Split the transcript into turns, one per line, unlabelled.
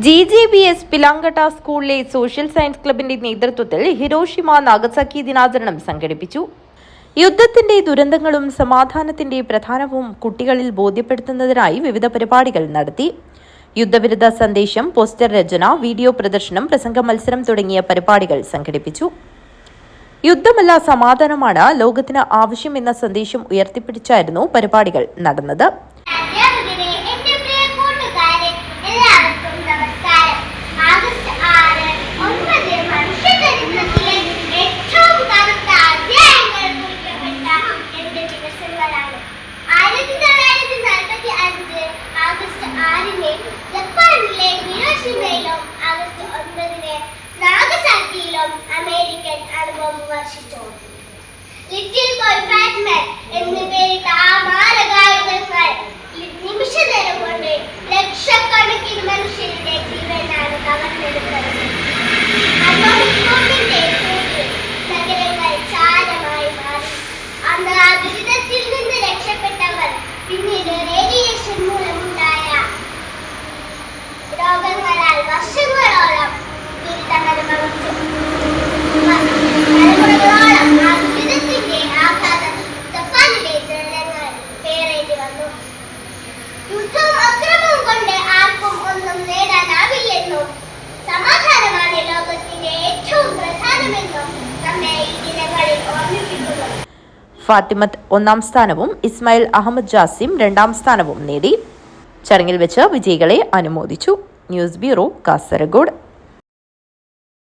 GJBS Pilankatta സ്കൂളിലെ social science ക്ലബിന്റെ നേതൃത്വത്തിൽ ഹിരോഷിമ നാഗസാക്കി ദിനാചരണം സംഘടിപ്പിച്ചു. യുദ്ധത്തിന്റെ ദുരന്തങ്ങളും സമാധാനത്തിന്റെ പ്രധാനവും കുട്ടികളിൽ ബോധ്യപ്പെടുത്തുന്നതിനായി വിവിധ പരിപാടികൾ നടത്തി. യുദ്ധവിരുദ്ധ സന്ദേശം, പോസ്റ്റർ രചന, വീഡിയോ പ്രദർശനം, പ്രസംഗ മത്സരം തുടങ്ങിയ പരിപാടികൾ സംഘടിപ്പിച്ചു. യുദ്ധമല്ല സമാധാനമാണ് ലോകത്തിന് ആവശ്യമെന്ന സന്ദേശം ഉയർത്തിപ്പിടിച്ചായിരുന്നു പരിപാടികൾ നടന്നത്.
ജപ്പാനിലെ ഹിരോഷിമയിലും ആഗസ്റ്റ് 9 നാഗസാക്കിയിലും അമേരിക്കൻ അണുബോംബ് വർഷിച്ചു. ലിറ്റിൽ ബോയ് ഫാറ്റ് മാൻ എന്ന് പേരിട്ട ആ മാരകായുധങ്ങൾ നിമിഷനേരം കൊണ്ട് ലക്ഷക്കണക്കിന് മനുഷ്യരുടെ ജീവനാണ് കവർന്നെടുത്തത്. നഗരങ്ങൾ ചാരമായി മാറി. അന്ന് ആ ദുരിതത്തിൽ നിന്ന് രക്ഷപ്പെട്ടവർ പിന്നീട് റേഡിയേഷൻ മൂലമുണ്ടായ രോഗങ്ങളാൽ വർഷങ്ങളോളം ദുരിതമനുഭവിച്ചു. തലമുറകളോളം ആ ദുരിതത്തിന്റെ ആഘാതം ജപ്പാനിലെ ജനങ്ങൾ പേറേണ്ടി വന്നു. യുദ്ധവും അക്രമവും കൊണ്ട് ആർക്കും ഒന്നും നേടാനാവില്ലെന്നും സമാധാനമാണ് ലോകത്തിന്റെ ഏറ്റവും പ്രധാനമെന്നും നമ്മെ ഈ ദിനങ്ങളിൽ ഓർമ്മിപ്പിക്കുന്നു.
ഫാത്തിമത്ത് 1ാം സ്ഥാനവും ഇസ്മായിൽ അഹമ്മദ് ജാസിം 2ാം സ്ഥാനവും നേടി. ചടങ്ങിൽ വെച്ച് വിജയികളെ അനുമോദിച്ചു. News bureau, Kasaragod.